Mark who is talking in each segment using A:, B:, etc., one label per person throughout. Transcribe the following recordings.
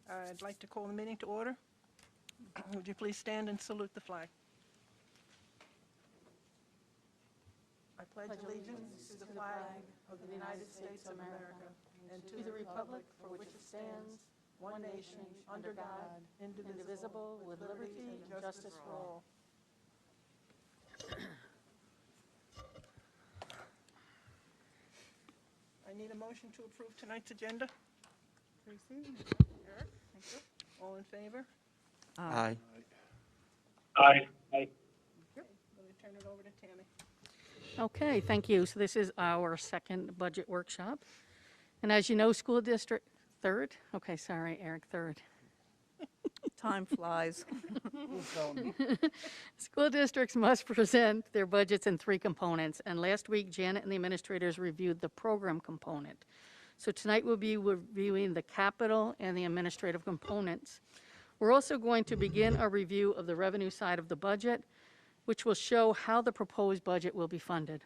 A: I'd like to call the meeting to order. Would you please stand and salute the flag? I pledge allegiance to the flag of the United States of America and to the republic for which it stands, one nation, under God, indivisible, with liberty and justice for all. I need a motion to approve tonight's agenda. Tracy? Eric? Thank you. All in favor?
B: Aye.
C: Aye.
A: Okay, let me turn it over to Tammy.
D: Okay, thank you. So this is our second budget workshop. And as you know, school district, third? Okay, sorry, Eric, third.
B: Time flies.
D: School districts must present their budgets in three components. And last week, Janet and the administrators reviewed the program component. So tonight we'll be reviewing the capital and the administrative components. We're also going to begin a review of the revenue side of the budget, which will show how the proposed budget will be funded.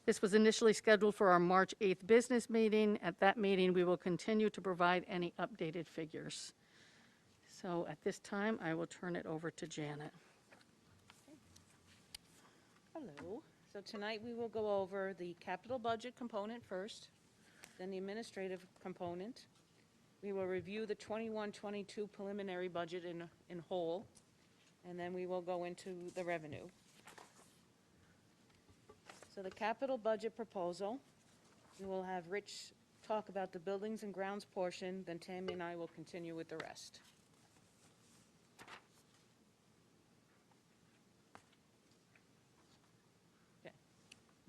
D: This was initially scheduled for our March 8th business meeting. At that meeting, we will continue to provide any updated figures. So at this time, I will turn it over to Janet.
E: Hello. So tonight we will go over the capital budget component first, then the administrative component. We will review the 21-22 preliminary budget in whole, and then we will go into the revenue. So the capital budget proposal, we will have Rich talk about the buildings and grounds portion, then Tammy and I will continue with the rest.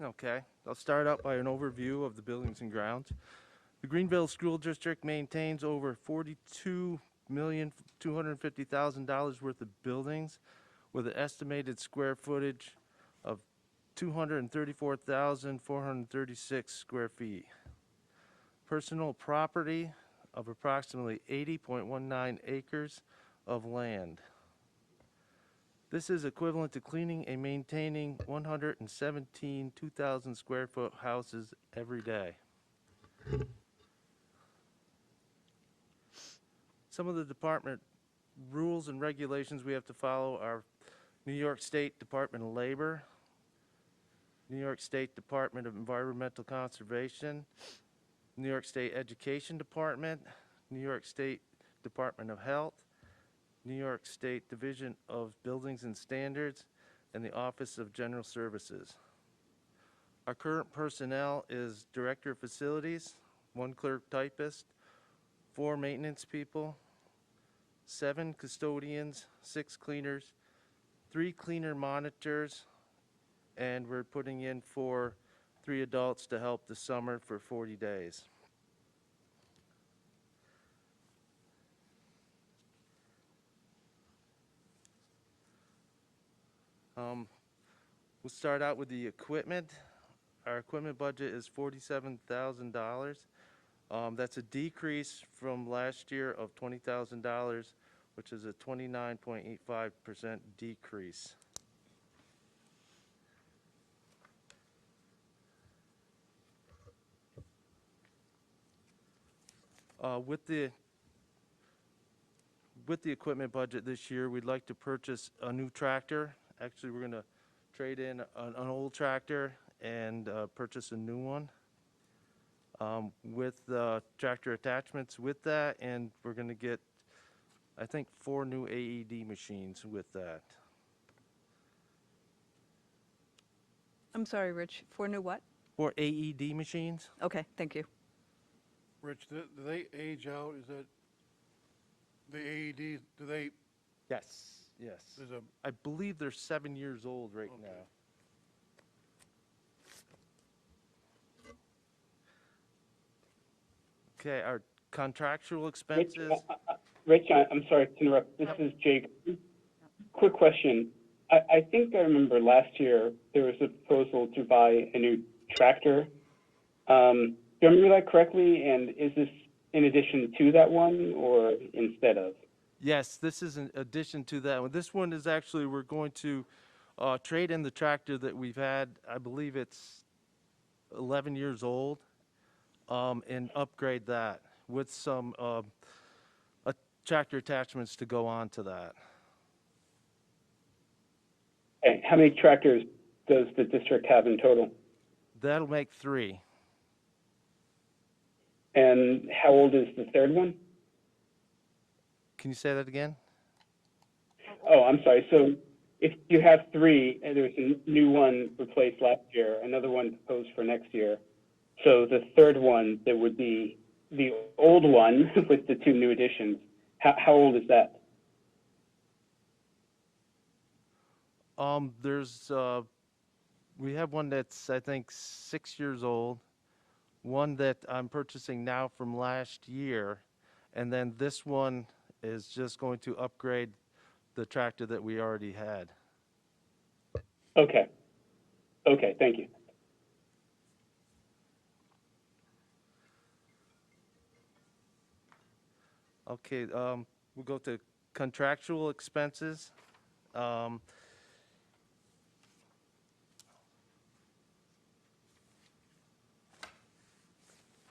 F: Okay, I'll start out by an overview of the buildings and grounds. The Greenville School District maintains over $42,250,000 worth of buildings with an estimated square footage of 234,436 square feet. Personal property of approximately 80.19 acres of land. This is equivalent to cleaning and maintaining 117 2,000 square foot houses every day. Some of the department rules and regulations we have to follow are New York State Department of Labor, New York State Department of Environmental Conservation, New York State Education Department, New York State Department of Health, New York State Division of Buildings and Standards, and the Office of General Services. Our current personnel is Director of Facilities, 1 clerk typist, 4 maintenance people, 7 custodians, 6 cleaners, 3 cleaner monitors, and we're putting in for 3 adults to help this summer for 40 days. We'll start out with the equipment. Our equipment budget is $47,000. That's a decrease from last year of $20,000, which is a 29.85% decrease. With the equipment budget this year, we'd like to purchase a new tractor. Actually, we're going to trade in an old tractor and purchase a new one with tractor attachments with that, and we're going to get, I think, 4 new AED machines with that.
B: I'm sorry, Rich, 4 new what?
F: 4 AED machines?
B: Okay, thank you.
C: Rich, do they age out? Is that the AEDs? Do they?
F: Yes, yes.
C: There's a.
F: I believe they're 7 years old right
C: Okay.
F: now. Okay, our contractual expenses.
G: Rich, I'm sorry to interrupt. This is Jake. Quick question. I think I remember last year there was a proposal to buy a new tractor. Do I remember that correctly? And is this in addition to that one or instead of?
F: Yes, this is in addition to that one. This one is actually, we're going to trade in the tractor that we've had. I believe it's 11 years old, and upgrade that with some tractor attachments to go on to that.
G: Okay, how many tractors does the district have in total?
F: That'll make 3.
G: And how old is the third one?
F: Can you say that again?
G: Oh, I'm sorry. So if you have 3, and there's a new one replaced last year, another one proposed for next year. So the third one, that would be the old one with the 2 new additions. How old is that?
F: We have one that's, I think, 6 years old, one that I'm purchasing now from last year, and then this one is just going to upgrade the tractor that we already had.
G: Okay. Okay, thank you.
F: Okay, we'll go to contractual expenses.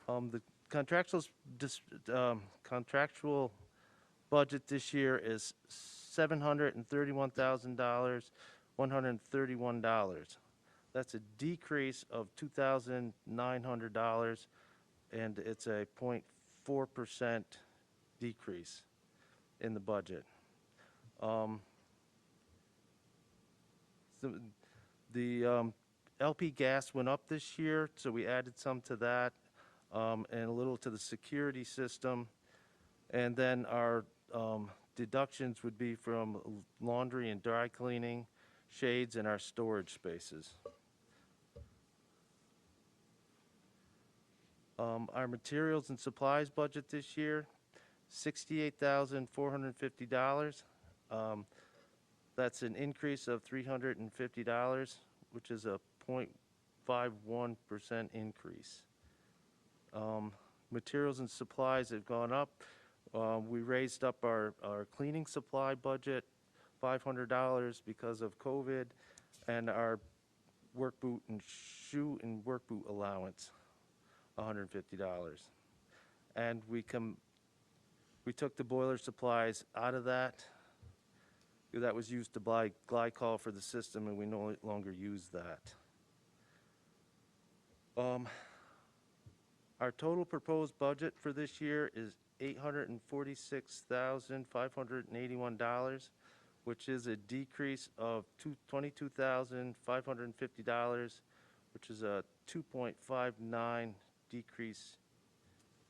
F: The contractual budget this year is $731,131. That's a decrease of $2,900, and it's a 0.4% decrease in the budget. The LP gas went up this year, so we added some to that, and a little to the security system. And then our deductions would be from laundry and dry cleaning, shades, and our storage spaces. Our materials and supplies budget this year, $68,450. That's an increase of $350, which is a 0.51% increase. Materials and supplies have gone up. We raised up our cleaning supply budget $500 because of COVID, and our work boot and shoe and work boot allowance $150. And we took the boiler supplies out of that. That was used to buy glycol for the system, and we no longer use that. Our total proposed budget for this year is $846,581, which is a decrease of $22,550, which is a 2.59 decrease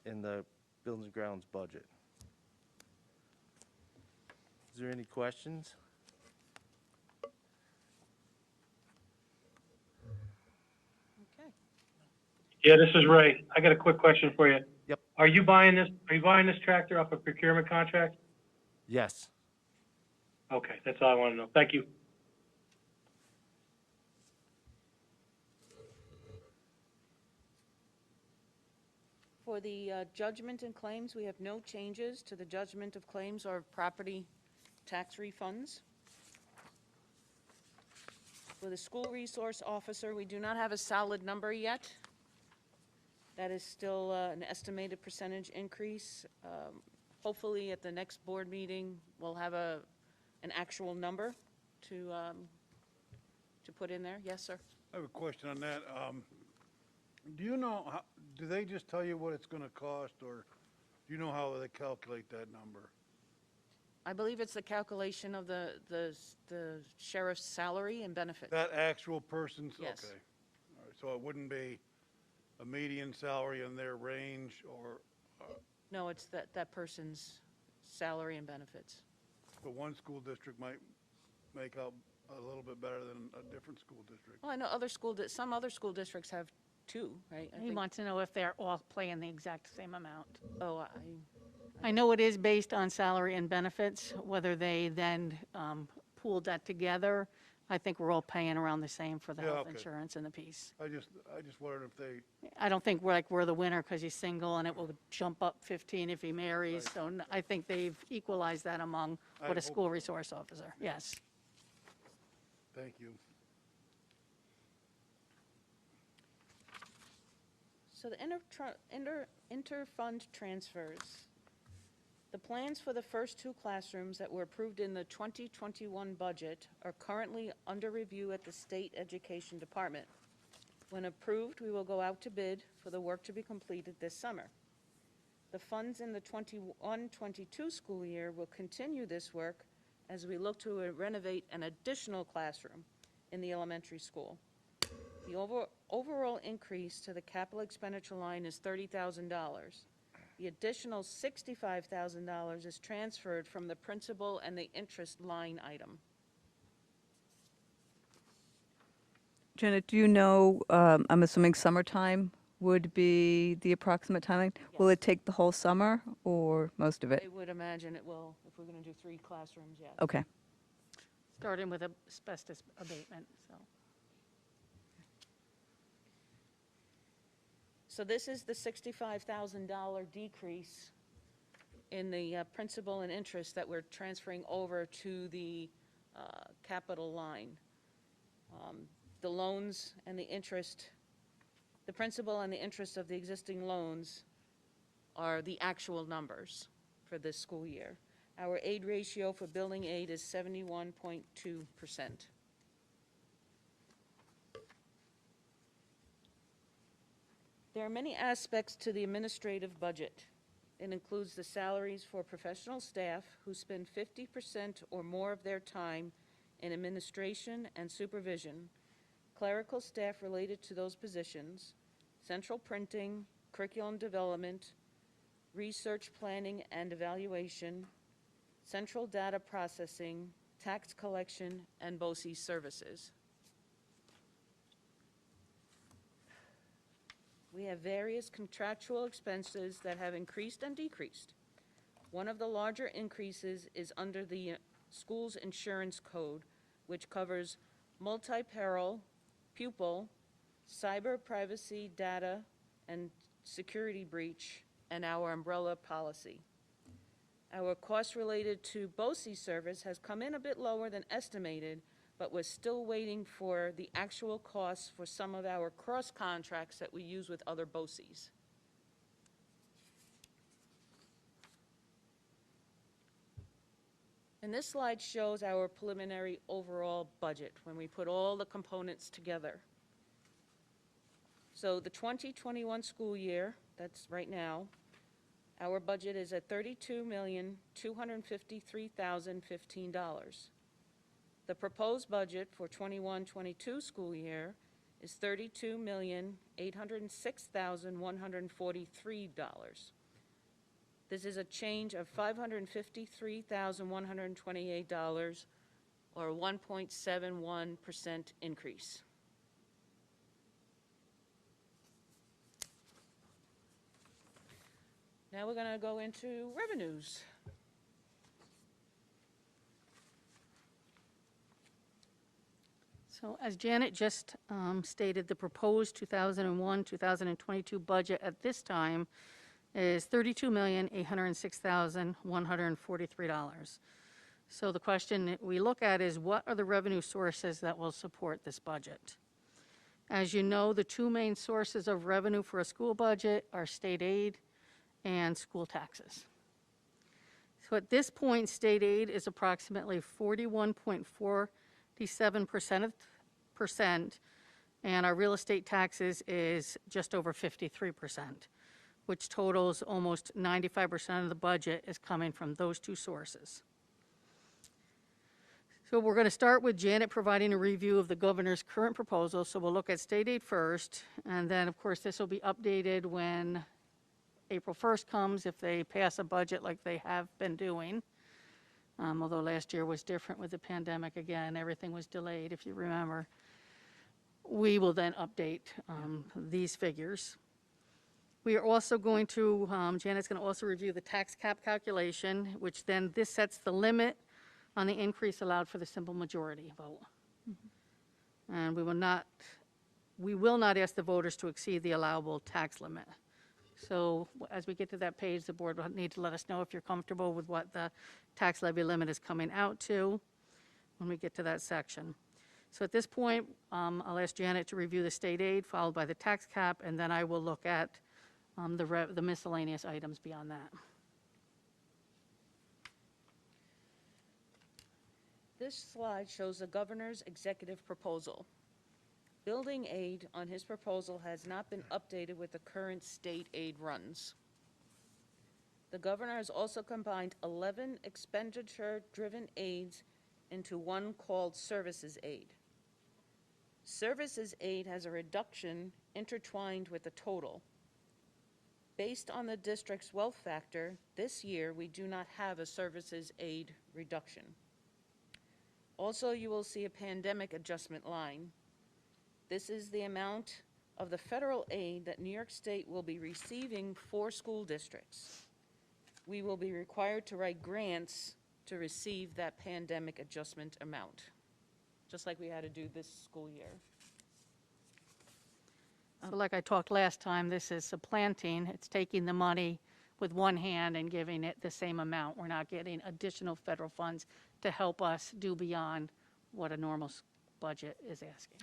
F: in the Buildings and Grounds budget. Is there any questions?
E: Okay.
H: Yeah, this is Ray. I got a quick question for you.
F: Yep.
H: Are you buying this tractor off a procurement contract?
F: Yes.
H: Okay, that's all I want to know. Thank you.
E: For the judgment and claims, we have no changes to the judgment of claims or property tax refunds. For the school resource officer, we do not have a solid number yet. That is still an estimated percentage increase. Hopefully, at the next board meeting, we'll have an actual number to put in there. Yes, sir?
C: I have a question on that. Do you know, do they just tell you what it's gonna cost, or do you know how they calculate that number?
E: I believe it's the calculation of the sheriff's salary and benefits.
C: That actual person's,
E: Yes.
C: okay. All right, so it wouldn't be a median salary in their range, or,
E: No, it's that person's salary and benefits.
C: but one school district might make out a little bit better than a different school district.
E: Well, I know some other school districts have two, right? I
D: He
E: think-
D: wants to know if they're all paying the exact same amount.
E: Oh,
D: I know it is based on salary and benefits, whether they then pooled that together. I think we're all paying around the same for the
C: Yeah,
D: health
C: okay.
D: insurance and the piece.
C: I just wondered if they,
D: I don't think we're the winner because he's single and it will jump up 15 if he marries. So I think they've equalized that among
C: I
D: what a
C: hope-
D: school resource officer, yes.
C: thank you.
E: So the inter-fund transfers, The plans for the first two classrooms that were approved in the 2021 budget are currently under review at the State Education Department. When approved, we will go out to bid for the work to be completed this summer. The funds in the 21-22 school year will continue this work as we look to renovate an additional classroom in the elementary school. The overall increase to the capital expenditure line is $30,000. The additional $65,000 is transferred from the principal and the interest line item.
B: Janet, do you know, I'm assuming summertime would be the approximate timing? Will
E: Yes.
B: it take the whole summer or most of
E: I
B: it?
E: would imagine it will, if we're going to do 3 classrooms, yes.
B: Okay.
D: Starting with asbestos abatement, so.
E: So this is the $65,000 decrease in the principal and interest that we're transferring over to the capital line. The loans and the interest, the principal and the interest of the existing loans are the actual numbers for this school year. Our aid ratio for building aid is 71.2%. There are many aspects to the administrative budget. It includes the salaries for professional staff who spend 50% or more of their time in administration and supervision, clerical staff related to those positions, central printing, curriculum development, research planning and evaluation, central data processing, tax collection, and BOCES services. We have various contractual expenses that have increased and decreased. One of the larger increases is under the school's insurance code, which covers multi-peril, pupil, cyber privacy data, and security breach, and our umbrella policy. Our cost related to BOCES service has come in a bit lower than estimated, but we're still waiting for the actual costs for some of our cross-contracts that we use with other BOCES. And this slide shows our preliminary overall budget when we put all the components together. So the 2021 school year, that's right now, our budget is at $32,253,015. The proposed budget for 21-22 school year is $32,806,143. This is a change of $553,128, or a 1.71% increase. Now we're going to go into revenues.
D: So as Janet just stated, the proposed 2001-2022 budget at this time is $32,806,143. So the question that we look at is, what are the revenue sources that will support this budget? As you know, the two main sources of revenue for a school budget are state aid and school taxes. So at this point, state aid is approximately 41.47%, and our real estate taxes is just over 53%, which totals almost 95% of the budget is coming from those two sources. So we're going to start with Janet providing a review of the governor's current proposal. So we'll look at state aid first, and then, of course, this will be updated when April 1st comes, if they pass a budget like they have been doing. Although last year was different with the pandemic again, everything was delayed, if you remember. We will then update these figures. We are also going to, Janet's going to also review the tax cap calculation, which then this sets the limit on the increase allowed for the simple majority vote. And we will not ask the voters to exceed the allowable tax limit. So as we get to that page, the board will need to let us know if you're comfortable with what the tax levy limit is coming out to when we get to that section. So at this point, I'll ask Janet to review the state aid, followed by the tax cap, and then I will look at the miscellaneous items beyond that.
E: This slide shows the governor's executive proposal. Building aid on his proposal has not been updated with the current state aid runs. The governor has also combined 11 expenditure-driven aids into one called services aid. Services aid has a reduction intertwined with the total. Based on the district's wealth factor, this year we do not have a services aid reduction. Also, you will see a pandemic adjustment line. This is the amount of the federal aid that New York State will be receiving for school districts. We will be required to write grants to receive that pandemic adjustment amount, just like we had to do this school year.
D: So like I talked last time, this is supplanting. It's taking the money with one hand and giving it the same amount. We're not getting additional federal funds to help us do beyond what a normal budget is asking.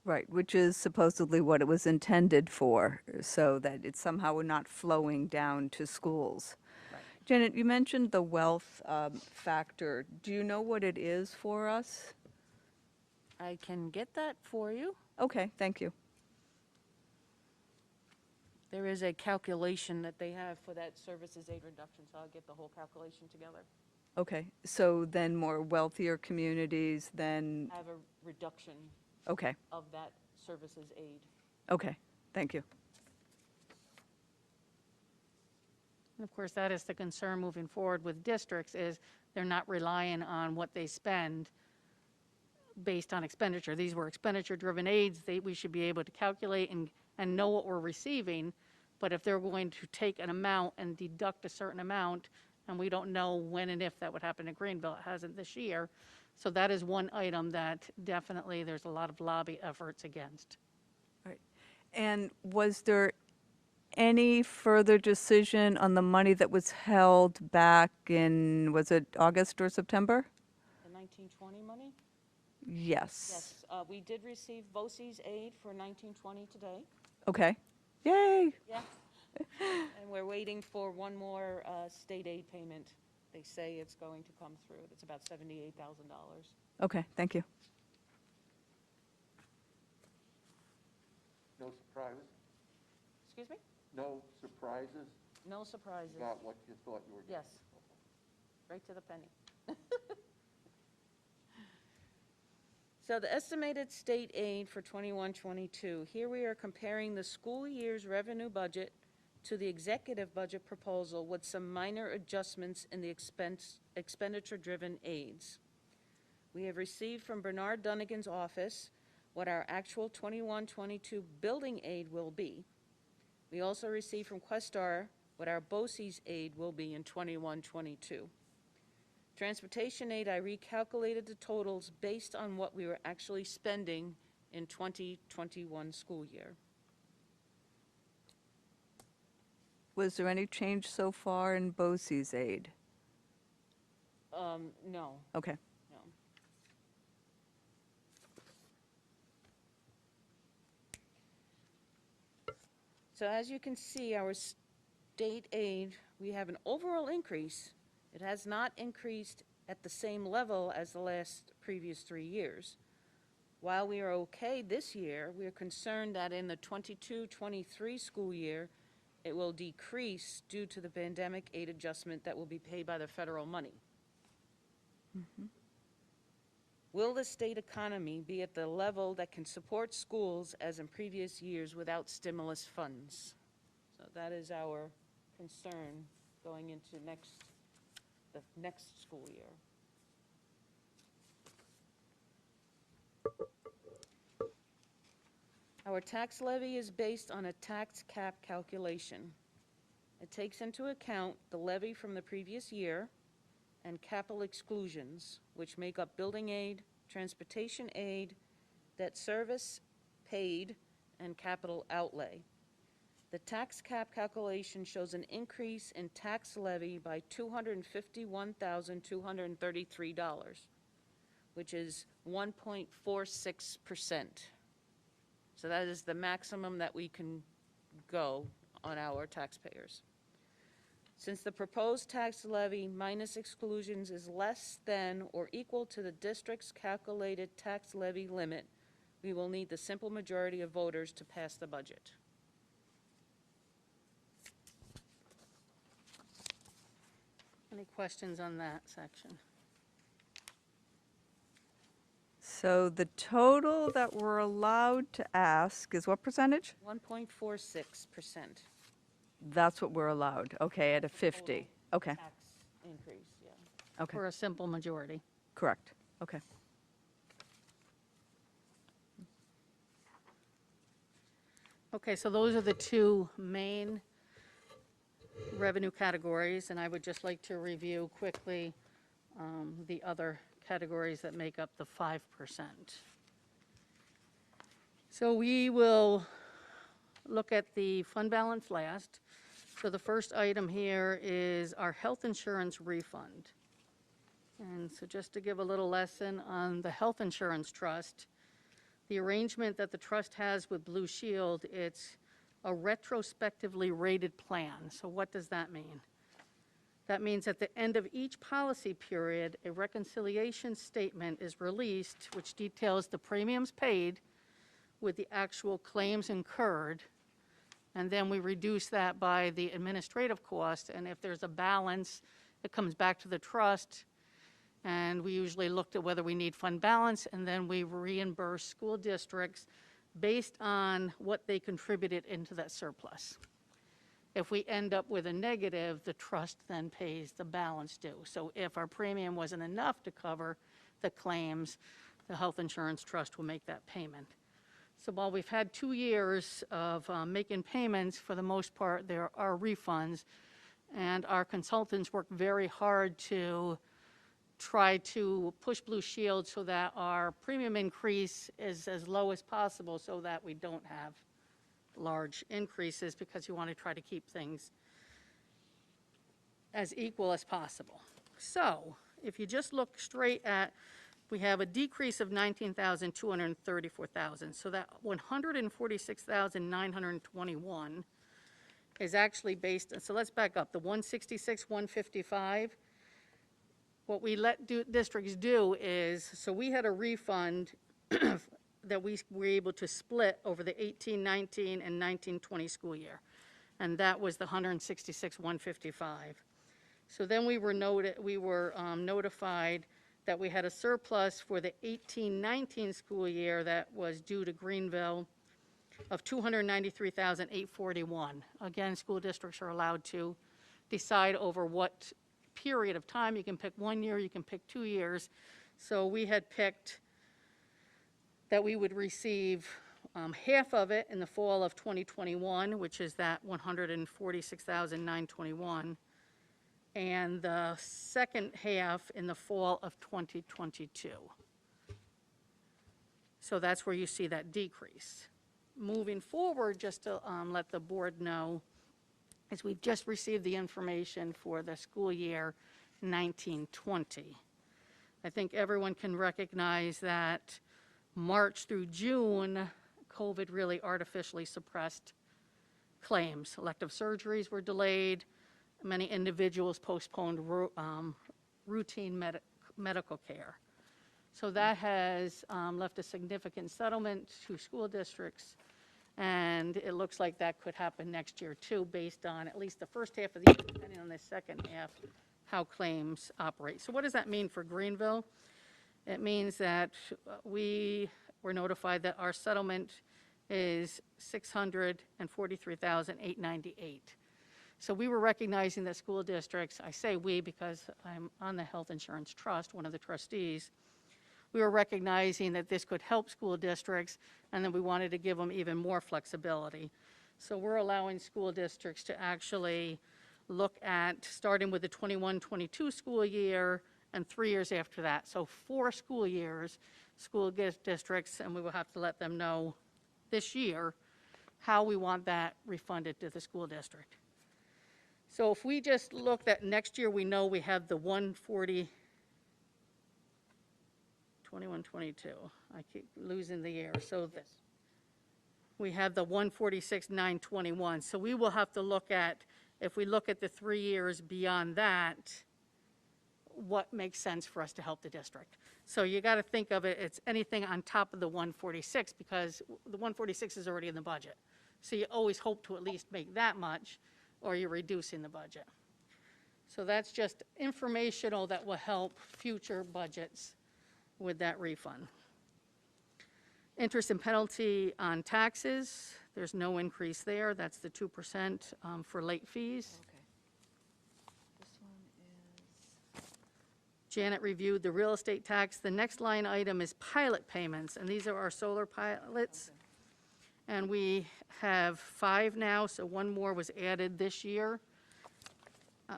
B: Right, which is supposedly what it was intended for, so that it's somehow not flowing down to schools.
D: Right.
B: Janet, you mentioned the wealth factor. Do you know what it is for us?
E: I can get that for you.
B: Okay, thank you.
E: There is a calculation that they have for that services aid reduction, so I'll get the whole calculation together.
B: Okay, so then more wealthier communities then,
E: Have a reduction
B: okay,
E: of that services aid.
B: okay, thank you.
D: And of course, that is the concern moving forward with districts, is they're not relying on what they spend based on expenditure. These were expenditure-driven aids. We should be able to calculate and know what we're receiving. But if they're going to take an amount and deduct a certain amount, and we don't know when and if that would happen in Greenville, it hasn't this year. So that is one item that definitely there's a lot of lobby efforts against.
B: Right. And was there any further decision on the money that was held back in, was it August or September?
E: The 1920 money?
B: Yes.
E: Yes, we did receive BOCES aid for 1920 today.
B: Okay. Yay.
E: Yeah. And we're waiting for one more state aid payment. They say it's going to come through. It's about $78,000.
B: Okay, thank you.
I: No surprises?
E: Excuse me?
I: No surprises
E: No surprises.
I: about what you thought you were getting?
E: Yes. Right to the penny. So the estimated state aid for 21-22, here we are comparing the school year's revenue budget to the executive budget proposal with some minor adjustments in the expenditure-driven aids. We have received from Bernard Dunnigan's office what our actual 21-22 building aid will be. We also received from Questar what our BOCES aid will be in 21-22. Transportation aid, I recalculated the totals based on what we were actually spending in 2021 school year.
B: Was there any change so far in BOCES aid?
E: No,
B: Okay.
E: no. So as you can see, our state aid, we have an overall increase. It has not increased at the same level as the previous 3 years. While we are okay this year, we are concerned that in the 22-23 school year, it will decrease due to the pandemic aid adjustment that will be paid by the federal money. Will the state economy be at the level that can support schools as in previous years without stimulus funds? So that is our concern going into the next school year. Our tax levy is based on a tax cap calculation. It takes into account the levy from the previous year and capital exclusions, which make up building aid, transportation aid, debt service paid, and capital outlay. The tax cap calculation shows an increase in tax levy by $251,233, which is 1.46%. So that is the maximum that we can go on our taxpayers. Since the proposed tax levy minus exclusions is less than or equal to the district's calculated tax levy limit, we will need the simple majority of voters to pass the budget.
D: Any questions on that section?
B: So the total that we're allowed to ask is what percentage?
E: 1.46%
B: That's what we're allowed, okay, at a 50. Okay,
E: tax increase, yeah.
B: okay,
D: For a simple majority.
B: correct, okay.
D: Okay, so those are the two main revenue categories, and I would just like to review quickly the other categories that make up the 5%. So we will look at the fund balance last. So the first item here is our health insurance refund. And so just to give a little lesson on the health insurance trust, the arrangement that the trust has with Blue Shield, it's a retrospectively rated plan. So what does that mean? That means at the end of each policy period, a reconciliation statement is released which details the premiums paid with the actual claims incurred, and then we reduce that by the administrative cost, and if there's a balance, it comes back to the trust, and we usually looked at whether we need fund balance, and then we reimburse school districts based on what they contributed into that surplus. If we end up with a negative, the trust then pays the balance due. So if our premium wasn't enough to cover the claims, the health insurance trust will make that payment. So while we've had 2 years of making payments, for the most part, there are refunds, and our consultants work very hard to try to push Blue Shield so that our premium increase is as low as possible so that we don't have large increases, because you want to try to keep things as equal as possible. So if you just look straight at, we have a decrease of 19,234,000. So that 146,921 is actually based, so let's back up. The 166, 155, what we let districts do is, so we had a refund that we were able to split over the 18-19 and 19-20 school year, and that was the 166, 155. So then we were notified that we had a surplus for the 18-19 school year that was due to Greenville of 293,841. Again, school districts are allowed to decide over what period of time. You can pick 1 year, you can pick 2 years. So we had picked that we would receive half of it in the fall of 2021, which is that 146,921, and the second half in the fall of 2022. So that's where you see that decrease. Moving forward, just to let the board know, is we've just received the information for the school year 1920. I think everyone can recognize that March through June, COVID really artificially suppressed claims. Elective surgeries were delayed. Many individuals postponed routine medical care. So that has left a significant settlement to school districts, and it looks like that could happen next year too, based on at least the first half of the year, depending on the second half, how claims operate. So what does that mean for Greenville? It means that we were notified that our settlement is $643,898. So we were recognizing that school districts, I say we because I'm on the Health Insurance Trust, one of the trustees, we were recognizing that this could help school districts, and then we wanted to give them even more flexibility. So we're allowing school districts to actually look at starting with the 21-22 school year and 3 years after that. So 4 school years, school districts, and we will have to let them know this year how we want that refunded to the school district. So if we just look at next year, we know we have the 140, 21, 22. I keep losing the year. So we have the 146,921. So we will have to look at if we look at the 3 years beyond that, what makes sense for us to help the district. So you got to think of it, it's anything on top of the 146, because the 146 is already in the budget. So you always hope to at least make that much, or you're reducing the budget. So that's just informational that will help future budgets with that refund. Interest and penalty on taxes, there's no increase there. That's the 2% for late fees.
B: Okay. This one is,
D: Janet reviewed the real estate tax. The next line item is pilot payments, and these are our solar pilots. And we have 5 now, so 1 more was added this year.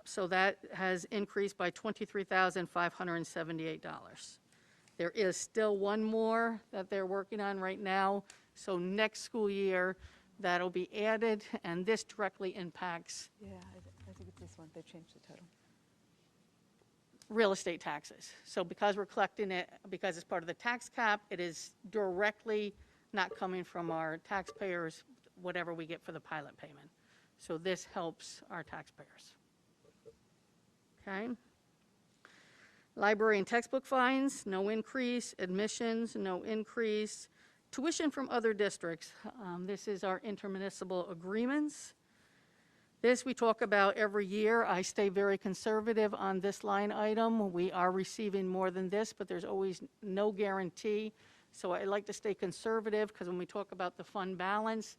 D: So that has increased by $23,578. There is still 1 more that they're working on right now. So next school year, that'll be added, and this directly impacts
B: yeah, I think it's this one. They changed the title.
D: real estate taxes. So because we're collecting it, because it's part of the tax cap, it is directly not coming from our taxpayers, whatever we get for the pilot payment. So this helps our taxpayers. Okay? Library and textbook fines, no increase. Admissions, no increase. Tuition from other districts, this is our intermunicipal agreements. This we talk about every year. I stay very conservative on this line item. We are receiving more than this, but there's always no guarantee. So I like to stay conservative, because when we talk about the fund balance,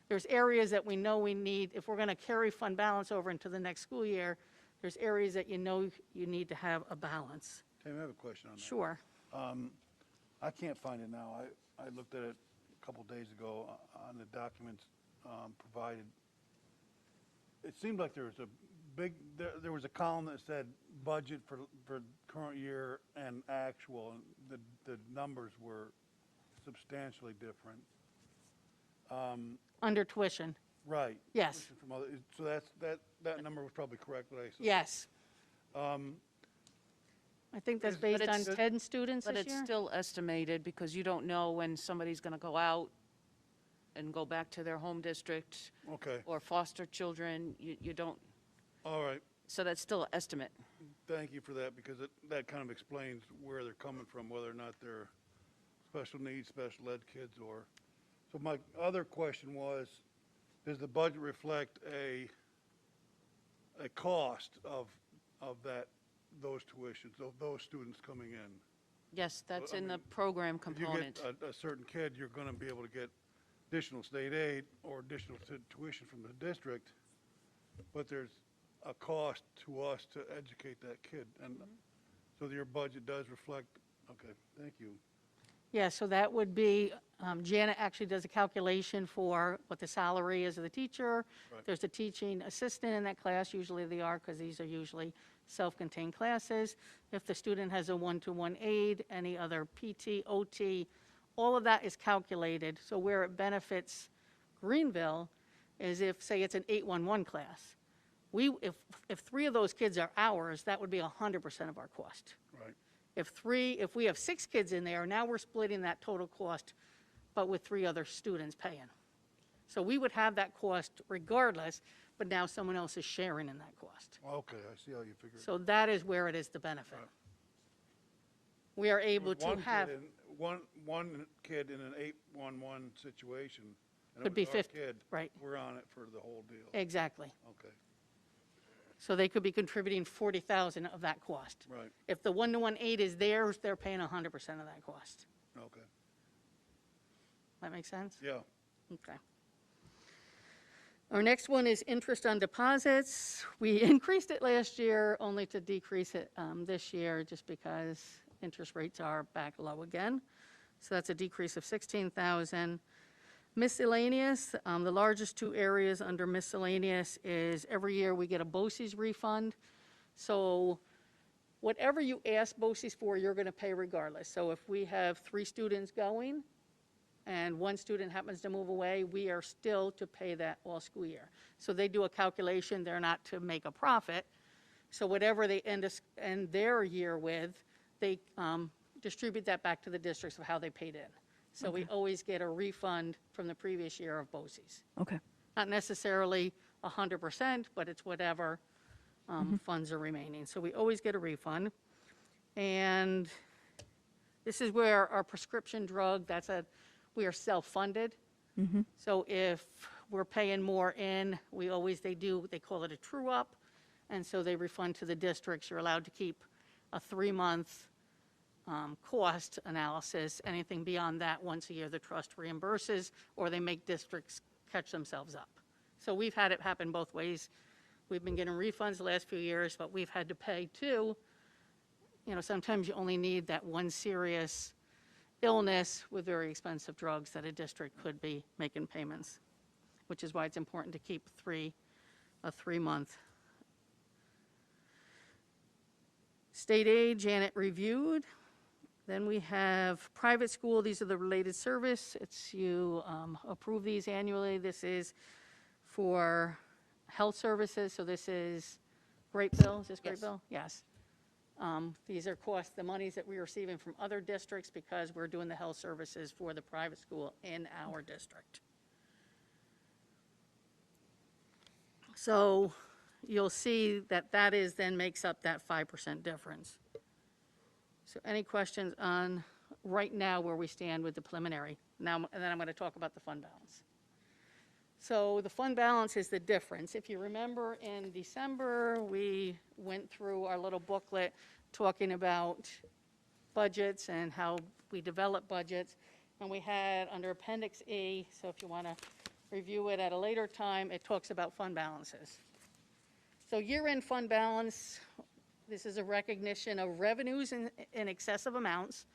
D: there's areas that we know we need. If we're going to carry fund balance over into the next school year, there's areas that you know you need to have a balance.
C: Tammy, I have a question on that.
D: Sure.
C: I can't find it now. I looked at it a couple days ago on the documents provided. It seemed like there was a there was a column that said budget for current year and actual, and the numbers were substantially different.
D: Under tuition,
C: Right.
D: yes,
C: Tuition from other- So that number was probably correct, what I said.
D: yes.
C: Um,
D: I think that's
C: But
D: based on
E: it's-
D: 10 students
E: But
D: this
E: it's
D: year?
E: still estimated, because you don't know when somebody's going to go out and go back to their home district,
C: Okay,
E: or foster children, you don't,
C: all right.
E: so that's still an estimate.
C: Thank you for that, because that kind of explains where they're coming from, whether or not they're special needs, special ed kids, or. So my other question was, does the budget reflect a cost of those tuitions, of those students coming in?
E: Yes, that's
C: I
E: in the
C: mean,
E: program
C: If you
E: component.
C: get a certain kid, you're going to be able to get additional state aid or additional tuition from the district, but there's a cost to us to educate that kid. And so your budget does reflect, okay, thank you.
D: Yeah, so that would be, Janet actually does a calculation for what the salary is of the teacher.
C: Right.
D: There's a teaching assistant in that class, usually they are, because these are usually self-contained classes. If the student has a one-to-one aide, any other PT, OT, all of that is calculated. So where it benefits Greenville is if, say, it's an 811 class. If 3 of those kids are ours, that would be 100% of our cost.
C: Right.
D: If we have 6 kids in there, now we're splitting that total cost, but with 3 other students paying. So we would have that cost regardless, but now someone else is sharing in that cost.
C: Okay, I see how you figure it.
D: So that is where it is the benefit.
C: Right.
D: We are able
C: With
D: to
C: one
D: have,
C: kid one kid in an 811 situation. And it
D: Could be
C: was our
D: 50,
C: kid,
D: right.
C: We're on it for the whole deal.
D: exactly.
C: Okay,
D: So they could be contributing 40,000 of that cost.
C: right,
D: If the one-to-one aide is theirs, they're paying 100% of that cost.
C: okay.
D: That make sense?
C: Yeah,
D: Okay. Our next one is interest on deposits. We increased it last year only to decrease it this year just because interest rates are back low again. So that's a decrease of 16,000. Miscellaneous, the largest 2 areas under miscellaneous is every year we get a BOCES refund. So whatever you ask BOCES for, you're going to pay regardless. So if we have 3 students going, and 1 student happens to move away, we are still to pay that all school year. So they do a calculation, they're not to make a profit. So whatever they end their year with, they distribute that back to the districts of how they paid in. So we always get a refund from the previous year of BOCES.
B: Okay.
D: Not necessarily 100%, but it's whatever funds are remaining. So we always get a refund. And this is where our prescription drug, we are self-funded. So if we're paying more in, they call it a true-up, and so they refund to the districts. You're allowed to keep a 3-month cost analysis. Anything beyond that, once a year, the trust reimburses, or they make districts catch themselves up. So we've had it happen both ways. We've been getting refunds the last few years, but we've had to pay too. Sometimes you only need that one serious illness with very expensive drugs that a district could be making payments, which is why it's important to keep a 3-month. State aid, Janet reviewed. Then we have private school. These are the related service. You approve these annually. This is for health services. So this is Great Bill. Is this Great Bill? Yes. These are the monies that we're receiving from other districts because we're doing the health services for the private school in our district. So you'll see that then makes up that 5% difference. So any questions on right now where we stand with the preliminary? And then I'm going to talk about the fund balance. So the fund balance is the difference. If you remember, in December, we went through our little booklet talking about budgets and how we develop budgets. And we had under Appendix E, so if you want to review it at a later time, it talks about fund balances. So year-end fund balance, this is a recognition of revenues in excessive amounts.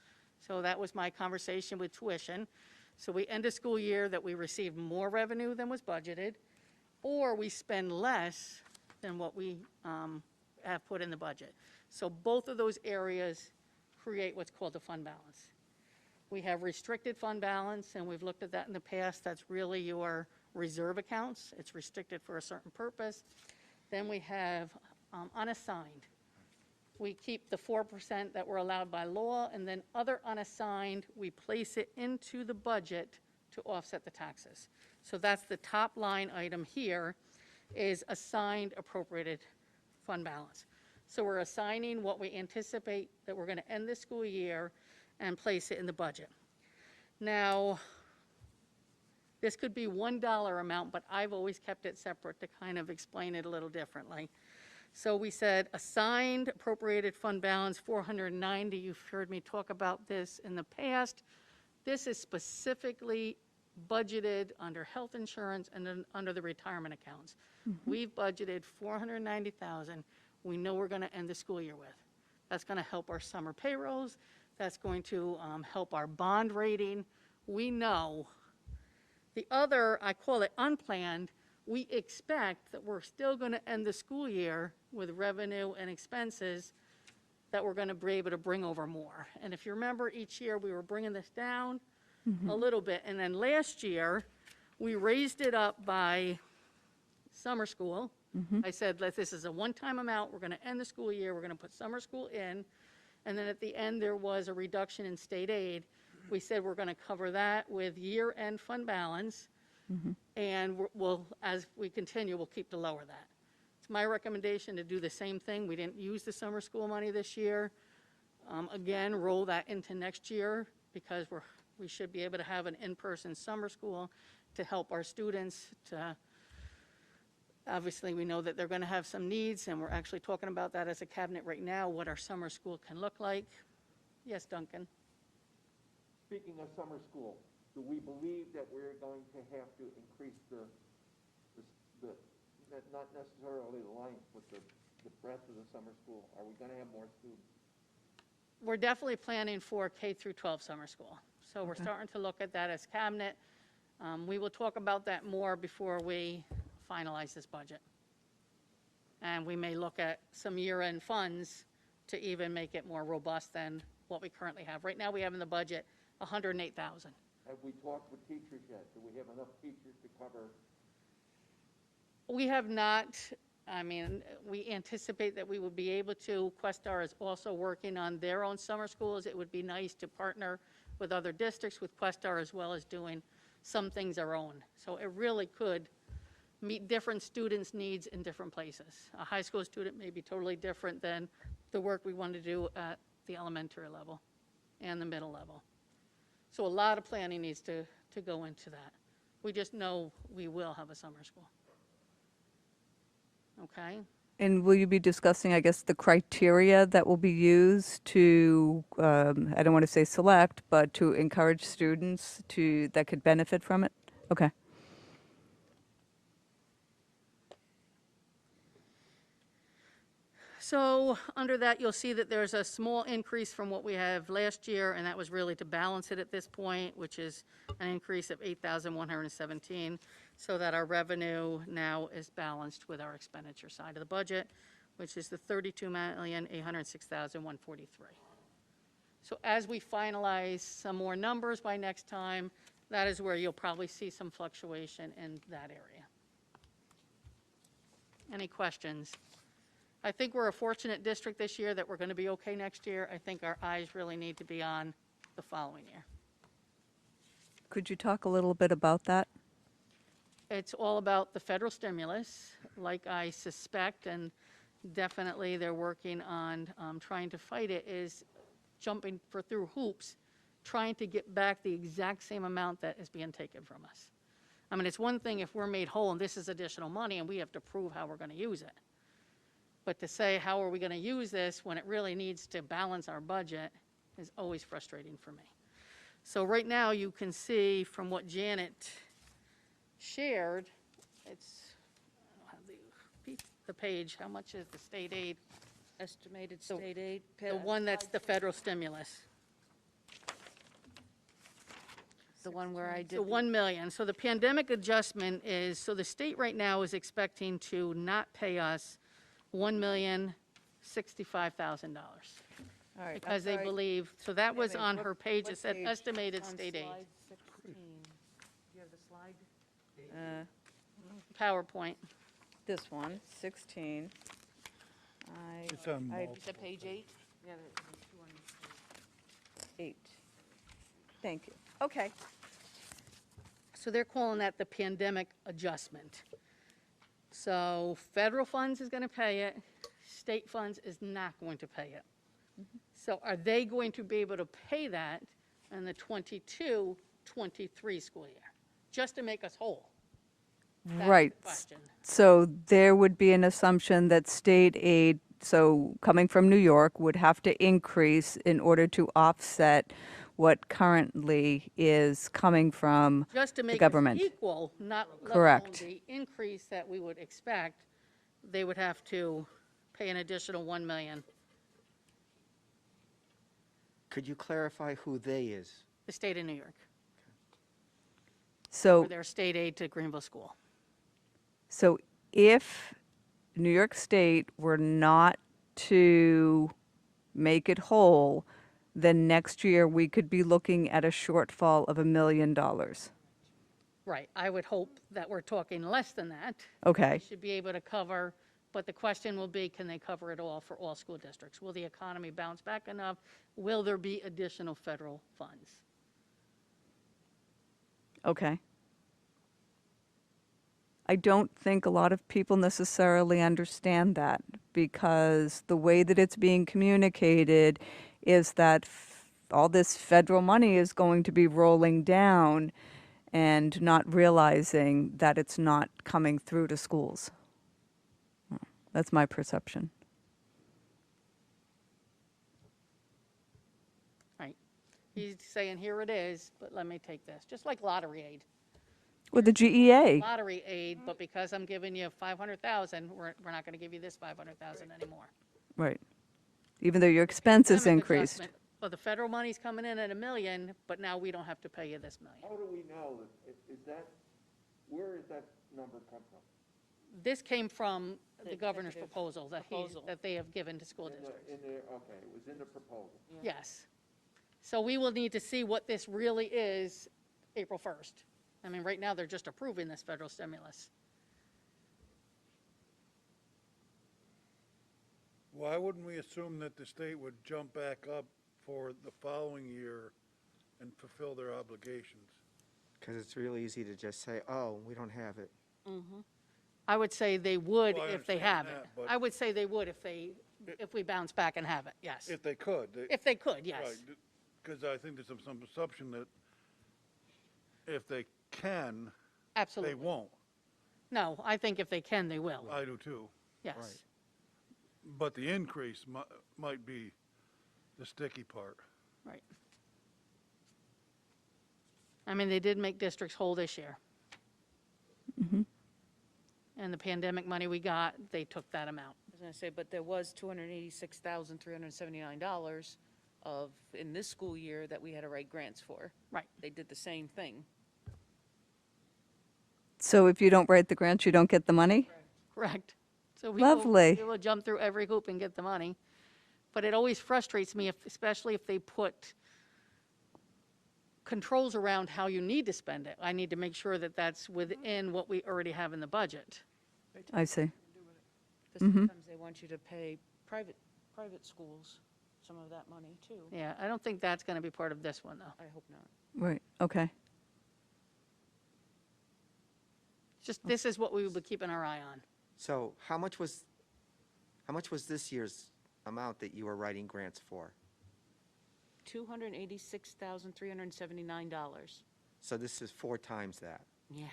D: So that was my conversation with tuition. So we end a school year that we receive more revenue than was budgeted, or we spend less than what we have put in the budget. So both of those areas create what's called a fund balance. We have restricted fund balance, and we've looked at that in the past. That's really your reserve accounts. It's restricted for a certain purpose. Then we have unassigned. We keep the 4% that we're allowed by law, and then other unassigned, we place it into the budget to offset the taxes. So that's the top line item here, is assigned appropriated fund balance. So we're assigning what we anticipate that we're going to end the school year and place it in the budget. Now, this could be $1 amount, but I've always kept it separate to kind of explain it a little differently. So we said assigned appropriated fund balance 490. You've heard me talk about this in the past. This is specifically budgeted under health insurance and then under the retirement accounts. We've budgeted $490,000. We know we're going to end the school year with. That's going to help our summer payrolls. That's going to help our bond rating. We know. The other, I call it unplanned, we expect that we're still going to end the school year with revenue and expenses that we're going to be able to bring over more. And if you remember, each year we were bringing this down a little bit. And then last year, we raised it up by summer school. I said, this is a one-time amount. We're going to end the school year. We're going to put summer school in. And then at the end, there was a reduction in state aid. We said we're going to cover that with year-end fund balance. And as we continue, we'll keep to lower that. It's my recommendation to do the same thing. We didn't use the summer school money this year. Again, roll that into next year because we should be able to have an in-person summer school to help our students. Obviously, we know that they're going to have some needs, and we're actually talking about that as a cabinet right now, what our summer school can look like. Yes, Duncan?
I: Speaking of summer school, do we believe that we're going to have to increase not necessarily the length, but the breadth of the summer school? Are we going to have more students?
D: We're definitely planning for K through 12 summer school. So we're starting to look at that as cabinet. We will talk about that more before we finalize this budget. And we may look at some year-end funds to even make it more robust than what we currently have. Right now, we have in the budget $108,000.
I: Have we talked with teachers yet? Do we have enough teachers to cover?
D: We have not. I mean, we anticipate that we will be able to. Questar is also working on their own summer schools. It would be nice to partner with other districts with Questar as well as doing some things our own. So it really could meet different students' needs in different places. A high school student may be totally different than the work we want to do at the elementary level and the middle level. So a lot of planning needs to go into that. We just know we will have a summer school. Okay?
B: And will you be discussing, I guess, the criteria that will be used to, I don't want to say select, but to encourage students that could benefit from it? Okay.
D: So under that, you'll see that there's a small increase from what we have last year, and that was really to balance it at this point, which is an increase of $8,117, so that our revenue now is balanced with our expenditure side of the budget, which is the $32,806,143. So as we finalize some more numbers by next time, that is where you'll probably see some fluctuation in that area. Any questions? I think we're a fortunate district this year that we're going to be okay next year. I think our eyes really need to be on the following year.
B: Could you talk a little bit about that?
D: It's all about the federal stimulus, like I suspect, and definitely they're working on trying to fight it, is jumping through hoops, trying to get back the exact same amount that is being taken from us. I mean, it's one thing if we're made whole and this is additional money and we have to prove how we're going to use it. But to say, how are we going to use this when it really needs to balance our budget is always frustrating for me. So right now, you can see from what Janet shared, it's, I don't have the page, how much is the state aid?
E: Estimated state aid.
D: The one that's the federal stimulus.
E: The one where I did.
D: So 1 million. So the pandemic adjustment is, so the state right now is expecting to not pay us $1,065,000.
B: All right.
D: Because they believe, so that was on her page, it said
B: page?
D: estimated state aid.
E: Slide 16. Do you have the slide?
D: PowerPoint.
B: This one, 16.
C: It's on multiple.
E: Is that page 8? Yeah, there's 2 on this page.
B: 8. Thank you. Okay.
D: So they're calling that the pandemic adjustment. So federal funds is going to pay it, state funds is not going to pay it. So are they going to be able to pay that in the 22-23 school year, just to make us whole? That's
B: Right.
D: the question.
B: So there would be an assumption that state aid, so coming from New York, would have to increase in order to offset what currently is coming from
D: Just to
B: the
D: make it
B: government.
D: equal, not let alone
B: Correct.
D: the increase that we would expect, they would have to pay an additional $1 million.
J: Could you clarify who they is?
D: The state of New York,
B: So
D: for their state aid to Greenville School.
B: So if New York State were not to make it whole, then next year we could be looking at a shortfall of $1 million.
D: Right, I would hope that we're talking less than that.
B: Okay.
D: They should be able to cover, but the question will be, can they cover it all for all school districts? Will the economy bounce back enough? Will there be additional federal funds?
B: Okay. I don't think a lot of people necessarily understand that, because the way that it's being communicated is that all this federal money is going to be rolling down and not realizing that it's not coming through to schools. That's my perception.
D: Right, he's saying, here it is, but let me take this, just like lottery aid.
B: With the GEA.
D: Lottery aid, but because I'm giving you 500,000, we're not going to give you this 500,000 anymore.
B: Right. Even though your expenses
D: Pandemic
B: increased.
D: adjustment, well, the federal money's coming in at $1 million, but now we don't have to pay you this $1 million.
I: How do we know, is that, where is that number come from?
D: This came from the governor's proposal that that they have given to school districts.
I: Okay, it was in the proposal.
D: Yes. So we will need to see what this really is April 1st. I mean, right now, they're just approving this federal stimulus.
C: Why wouldn't we assume that the state would jump back up for the following year and fulfill their obligations?
J: Because it's real easy to just say, oh, we don't have it.
D: I would say they would
C: Well, I
D: if they
C: understand
D: have it.
C: that, but-
D: I would say they would if we bounce back and have it, yes.
C: If they could.
D: If they could, yes.
C: Because I think there's some assumption that if they can, they
D: Absolutely.
C: won't.
D: No, I think if they can, they will,
C: I do too.
D: yes.
C: But the increase might be the sticky part.
D: Right. I mean, they did make districts whole this year. And the pandemic money we got, they took that amount.
E: I was gonna say, but there was $286,379 in this school year that we had to write grants for.
D: Right.
E: They did the same thing.
B: So if you don't write the grants, you don't get the money?
D: Correct. So
B: Lovely.
D: we will jump through every hoop and get the money. But it always frustrates me, especially if they put controls around how you need to spend it. I need to make sure that that's within what we already have in the budget.
B: I see.
E: Because sometimes they want you to pay private schools some of that money too.
D: Yeah, I don't think that's going to be part of this one, though.
E: I hope not.
B: Right, okay.
D: Just, this is what we will be keeping our eye on.
J: So how much was this year's amount that you were writing grants for?
E: $286,379.
J: So this is 4 times that.
E: Yeah.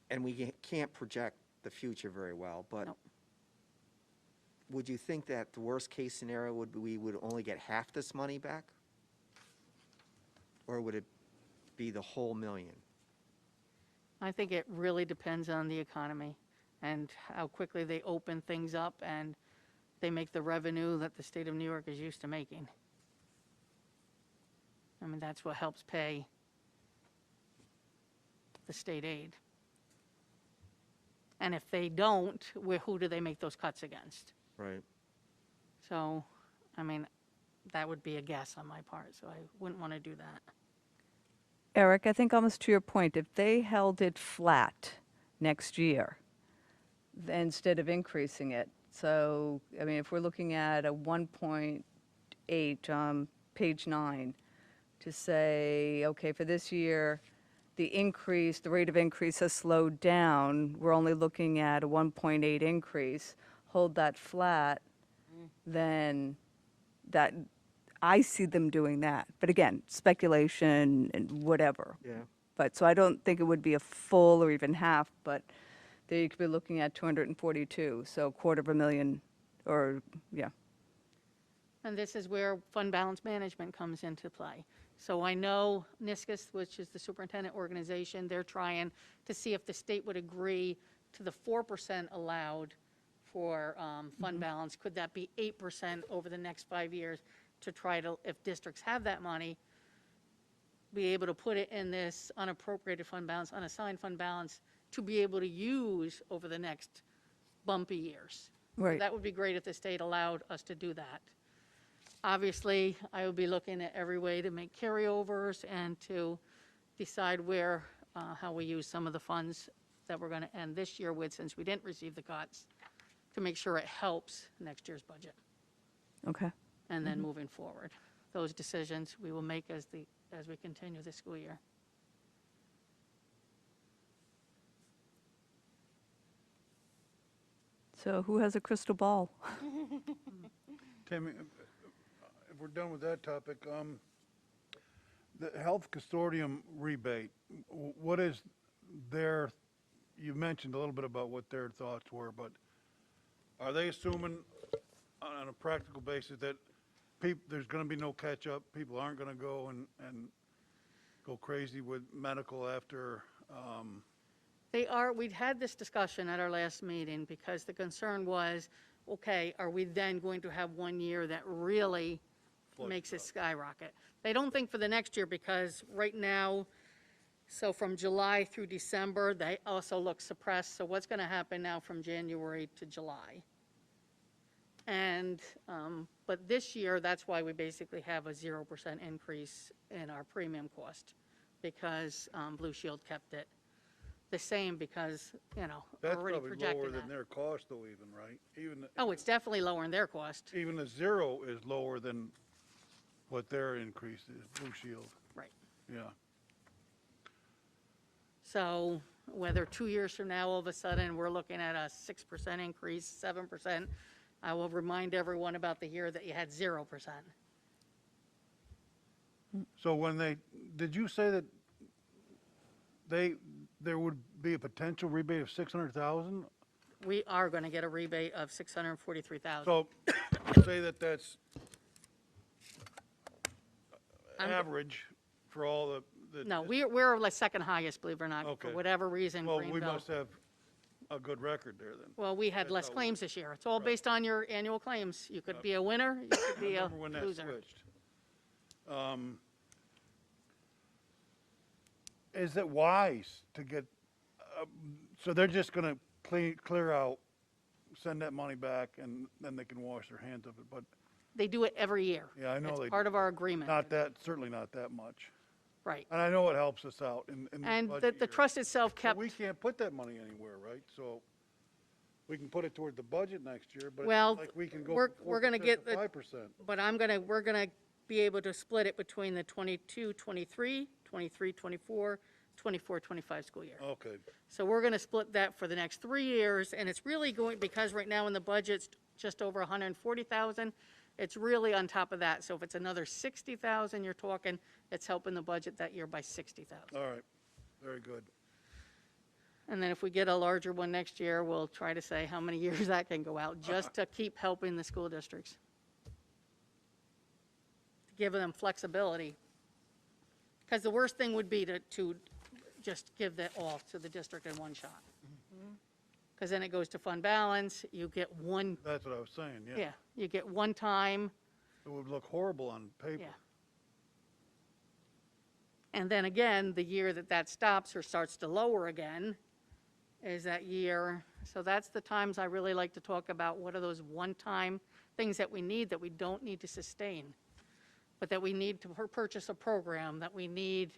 J: And we can't project the future very well, but
D: Nope.
J: would you think that the worst-case scenario would be we would only get half this money back? Or would it be the whole million?
D: I think it really depends on the economy and how quickly they open things up and they make the revenue that the state of New York is used to making. I mean, that's what helps pay the state aid. And if they don't, who do they make those cuts against?
J: Right.
D: So, I mean, that would be a guess on my part, so I wouldn't want to do that.
B: Eric, I think almost to your point, if they held it flat next year, instead of increasing it, so, I mean, if we're looking at a 1.8, page 9, to say, okay, for this year, the rate of increase has slowed down, we're only looking at a 1.8 increase, hold that flat, then that, I see them doing that. But again, speculation and whatever.
J: Yeah.
B: But, so I don't think it would be a full or even half, but there you could be looking at 242, so $250,000, or, yeah.
D: And this is where fund balance management comes into play. So I know NISCUS, which is the superintendent organization, they're trying to see if the state would agree to the 4% allowed for fund balance. Could that be 8% over the next 5 years to try to, if districts have that money, be able to put it in this unappropriated fund balance, unassigned fund balance, to be able to use over the next bumpy years. So
B: Right.
D: that would be great if the state allowed us to do that. Obviously, I would be looking at every way to make carryovers and to decide where, how we use some of the funds that we're going to end this year with, since we didn't receive the cuts, to make sure it helps next year's budget.
B: Okay.
D: And then moving forward, those decisions we will make as we continue the school year.
B: So who has a crystal ball?
C: Tammy, if we're done with that topic, the health custodian rebate, what is you mentioned a little bit about what their thoughts were, but are they assuming on a practical basis that there's going to be no catch-up, people aren't going to go and go crazy with medical after,
D: We'd had this discussion at our last meeting because the concern was, okay, are we then going to have 1 year that really makes it skyrocket? They don't think for the next year, because right now, so from July through December, they also look suppressed. So what's going to happen now from January to July? And, but this year, that's why we basically have a 0% increase in our premium cost, because Blue Shield kept it the same, because,
C: that's
D: already
C: probably
D: projected
C: lower
D: that.
C: than their cost though even, right?
D: Oh, it's definitely lowering their cost.
C: Even the 0 is lower than what their increase is, Blue Shield,
D: Right.
C: yeah.
D: So whether 2 years from now, all of a sudden, we're looking at a 6% increase, 7%, I will remind everyone about the year that you had 0%.
C: So did you say that there would be a potential rebate of 600,000?
D: We are going to get a rebate of 643,000.
C: So say that that's average for all the.
D: No, we're like second highest, believe it or not. For
C: Okay.
D: whatever reason,
C: Well, we
D: Greenville.
C: must have a good record there then.
D: Well, we had
C: That's
D: less
C: how-
D: claims this year. It's all based on your annual claims. You could be a winner, you could be a
C: Remember when that
D: loser.
C: switched? Is it wise to get, so they're just gonna clear out, send that money back, and then they can wash their hands of it, but
D: They do it every year.
C: yeah, I know they.
D: It's part of our agreement.
C: Certainly not that much.
D: Right.
C: And I know it helps us out in the
D: And
C: budget
D: the
C: year.
D: trust itself
C: But
D: kept,
C: we can't put that money anywhere, right? So we can put it toward the budget next year, but it's
D: Well,
C: not like we can go
D: we're
C: from
D: gonna
C: 4%
D: get
C: to
D: the-
C: 5%.
D: but we're going to be able to split it between the 22, 23, 23, 24, 24, 25 school year.
C: Okay,
D: So we're going to split that for the next 3 years, and it's really going, because right now in the budget's just over 140,000, it's really on top of that. So if it's another 60,000 you're talking, it's helping the budget that year by 60,000.
C: all right, very good.
D: And then if we get a larger one next year, we'll try to say how many years that can go out, just to keep helping the school districts. To give them flexibility. Because the worst thing would be to just give that all to the district in one shot. Because then it goes to fund balance, you get one,
C: That's what I was saying, yeah.
D: yeah, you get one time,
C: It would look horrible on paper.
D: yeah. And then again, the year that stops or starts to lower again is that year. So that's the times I really like to talk about what are those one-time things that we need that we don't need to sustain, but that we need to purchase a program, that we need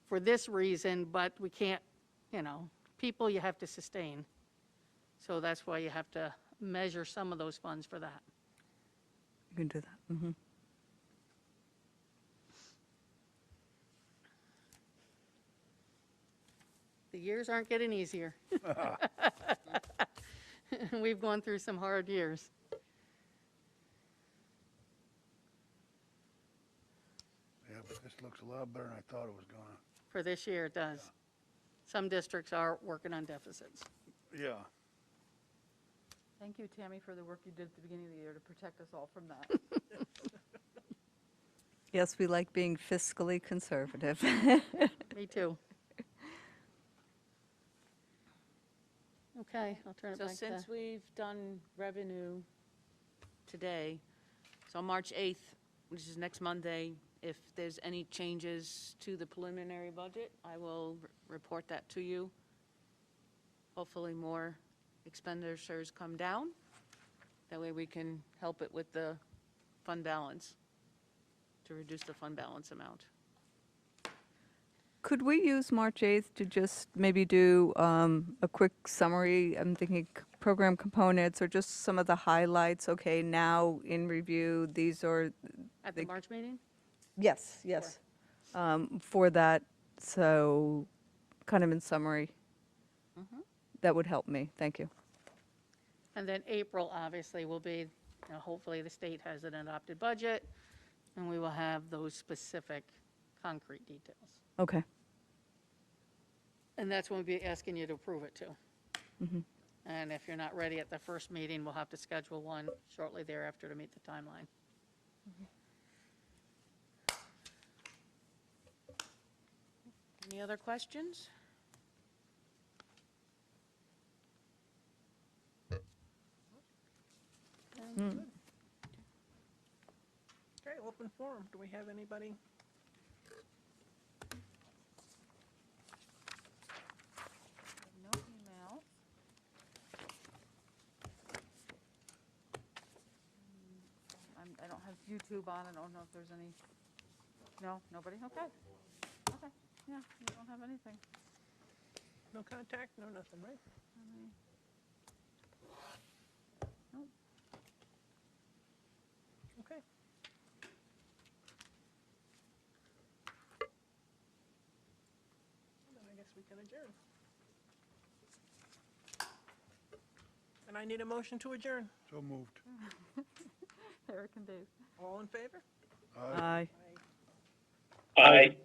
D: for this reason, but we can't, people you have to sustain. So that's why you have to measure some of those funds for that.
B: You can do that. Mhm.
D: The years aren't getting easier. We've gone through some hard years.
C: Yeah, but this looks a lot better than I thought it was gonna.
D: For this year, it does. Some districts are working on deficits.
C: Yeah,
A: Thank you, Tammy, for the work you did at the beginning of the year to protect us all from that.
B: Yes, we like being fiscally conservative.
D: Me too. Okay, I'll turn it
E: So
D: back to.
E: since we've done revenue today, so March 8th, which is next Monday, if there's any changes to the preliminary budget, I will report that to you. Hopefully more expenditures come down. That way we can help it with the fund balance, to reduce the fund balance amount.
B: Could we use March 8th to just maybe do a quick summary? I'm thinking program components or just some of the highlights. Okay, now in review, these are.
D: At the March meeting?
B: Yes, yes. For that, so kind of in summary. That would help me. Thank you.
D: And then April, obviously, will be, hopefully the state has an adopted budget, and we will have those specific concrete details.
B: Okay.
D: And that's when we'll be asking you to approve it too. And if you're not ready at the first meeting, we'll have to schedule one shortly thereafter to meet the timeline.
E: Any other questions?
A: Okay, open forum. Do we have anybody?
K: No emails. I don't have YouTube on. I don't know if there's any. No, nobody? Okay. Okay. Yeah, we don't have anything.
A: No contact, no nothing, right?
K: Nope.
A: Okay. Then I guess we we can adjourn. And I need a motion to adjourn.
C: So moved.
K: Eric and Dave.
A: All in favor?
B: Aye.
G: Aye.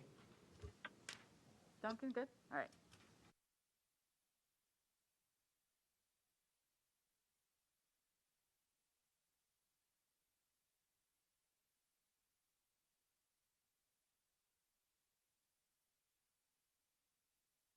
K: Duncan, good? All right.